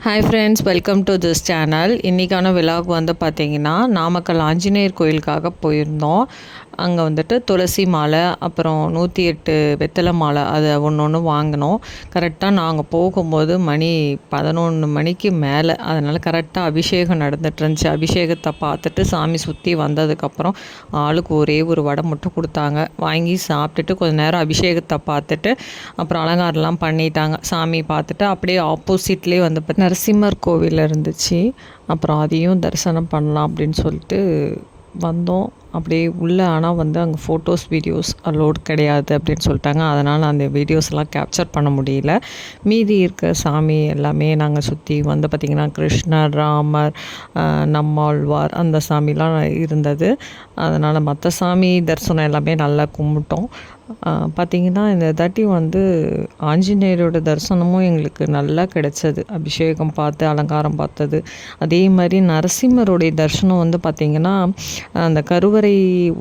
Hi friends, welcome to this channel. இன்றைக்கான vlog வந்து பார்த்திங்கன்னா, நாமக்கல் ஆஞ்சநேயர் கோயிலுக்காக போயிருந்தோம். அங்கே வந்துட்டு துளசி மாலை, அப்புறம் 108 வெத்தலை மாலை அதை ஒன்று வாங்கினோம். கரெக்டாக நாங்கள் போகும்போது மணி 11 மணிக்கு மேலே. அதனால் கரெக்டாக அபிஷேகம் நடந்துகிட்ருந்துச்சு. அபிஷேகத்தை பார்த்துட்டு சாமி சுற்றி வந்ததுக்கப்புறம் ஆளுக்கு ஒரே ஒரு வடை மட்டும் கொடுத்தாங்க. வாங்கி சாப்பிட்டுட்டு கொஞ்சம் நேரம் அபிஷேகத்தை பார்த்துட்டு அப்புறம் அலங்காரம்லாம் பண்ணிட்டாங்க. சாமி பார்த்துட்டு அப்படியே ஆப்போசிட்லேயே வந்து நரசிம்மர் கோவில் இருந்துச்சு. அப்புறம் அதையும் தரிசனம் பண்ணலாம் அப்படின்னு சொல்லிட்டு வந்தோம். அப்படியே உள்ளே ஆனால் வந்து அங்கே ஃபோட்டோஸ் வீடியோஸ் அலோட் கிடையாது அப்படின்னு சொல்லிட்டாங்க. அதனால் அந்த வீடியோஸ்லாம் கேப்சர் பண்ண முடியல. மீதி இருக்க சாமி எல்லாமே நாங்கள் சுற்றி வந்து பார்த்திங்கன்னா கிருஷ்ணர், ராமர், நம்மாழ்வார் அந்த சாமிலாம் இருந்தது. அதனால் மற்ற சாமி தரிசனம் எல்லாமே நல்லா கும்பிட்டோம். பார்த்திங்கன்னா இந்த தாட்டி வந்து ஆஞ்சநேயரோட தரிசனமும் எங்களுக்கு நல்லா கிடச்சது. அபிஷேகம் பார்த்து அலங்காரம் பார்த்தது. அதே மாதிரி நரசிம்மருடைய தரிசனம் வந்து பார்த்திங்கன்னா அந்த கருவறை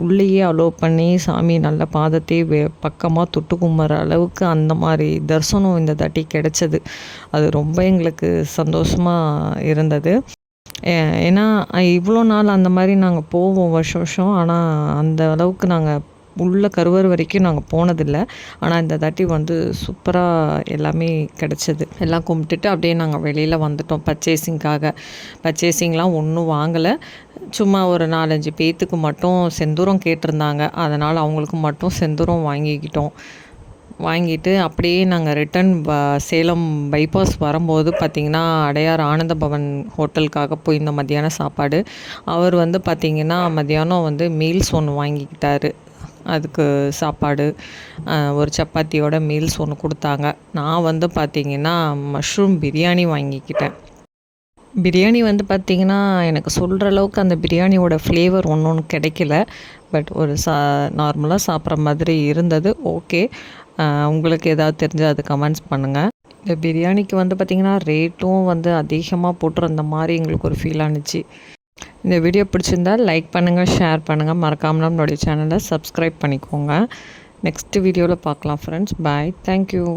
உள்ளேயே அலோவ் பண்ணி சாமி நல்ல பாதத்தை பக்கமாக தொட்டு கும்புற அளவுக்கு அந்த மாதிரி தரிசனம் இந்த தாட்டி கிடச்சது. அது ரொம்ப எங்களுக்கு சந்தோஷமாக இருந்தது. ஏன்னா இவ்வளோ நாள் அந்த மாதிரி நாங்கள் போவோம் வருஷம் வருஷம். ஆனால் அந்த அளவுக்கு நாங்கள் உள்ள கருவறை வரைக்கும் நாங்கள் போனதில்லை. ஆனால் இந்த தாட்டி வந்து சூப்பராக எல்லாமே கிடச்சிது. எல்லாம் கும்பிட்டுட்டு அப்படியே நாங்கள் வெளியில் வந்துட்டோம் பர்ச்சேசிங்லாம் ஒன்றும் வாங்கலை. சும்மா ஒரு 4-5 பேத்துக்கு மட்டும் செந்தூரம் கேட்டிருந்தாங்க. அதனால் அவங்களுக்கு மட்டும் செந்தூரம் வாங்கிட்டு அப்படியே நாங்கள் ரிட்டன் சேலம் பைபாஸ் வரும்போது பார்த்திங்கன்னா அடையார் ஆனந்த பவன் ஹோட்டலுக்காக போயிருந்த மத்தியான சாப்பாடு. அவர் வந்து பார்த்திங்கன்னா மத்தியானம் வந்து மீல்ஸ் ஒன்று வாங்கிக்கிட்டார். அதுக்கு சாப்பாடு ஒரு சப்பாத்தியோட மீல்ஸ் ஒன்று கொடுத்தாங்க. நான் வந்து பார்த்திங்கன்னா மஷ்ரூம் பிரியாணி வாங்கிக்கிட்டேன். பிரியாணி வந்து பார்த்திங்கன்னா எனக்கு சொல்கிற அளவுக்கு அந்த பிரியாணியோட ஃப்ளேவர் ஒன்று கிடைக்கல. பட் ஒரு நார்மலாக சாப்பிட்ற மாதிரி இருந்தது. ஓகே, உங்களுக்கு ஏதாவது தெரிஞ்சால் அது கமெண்ட்ஸ் பண்ணுங்கள். இந்த பிரியாணிக்கு வந்து பார்த்திங்கன்னா ரேட்டும் வந்து அதிகமாக போட்டிருந்த மாதிரி எங்களுக்கு ஒரு ஃபீல் ஆணுச்சு. இந்த வீடியோ பிடிச்சிருந்தால் லைக் பண்ணுங்கள், ஷேர் பண்ணுங்கள். மறக்காமல் நம்மளுடைய சேனலை சப்ஸ்கிரைப் பண்ணிக்கோங்க. நெக்ஸ்ட் வீடியோவில் பார்க்கலாம் ஃப்ரெண்ட்ஸ். பாய், தேங்க்யூ.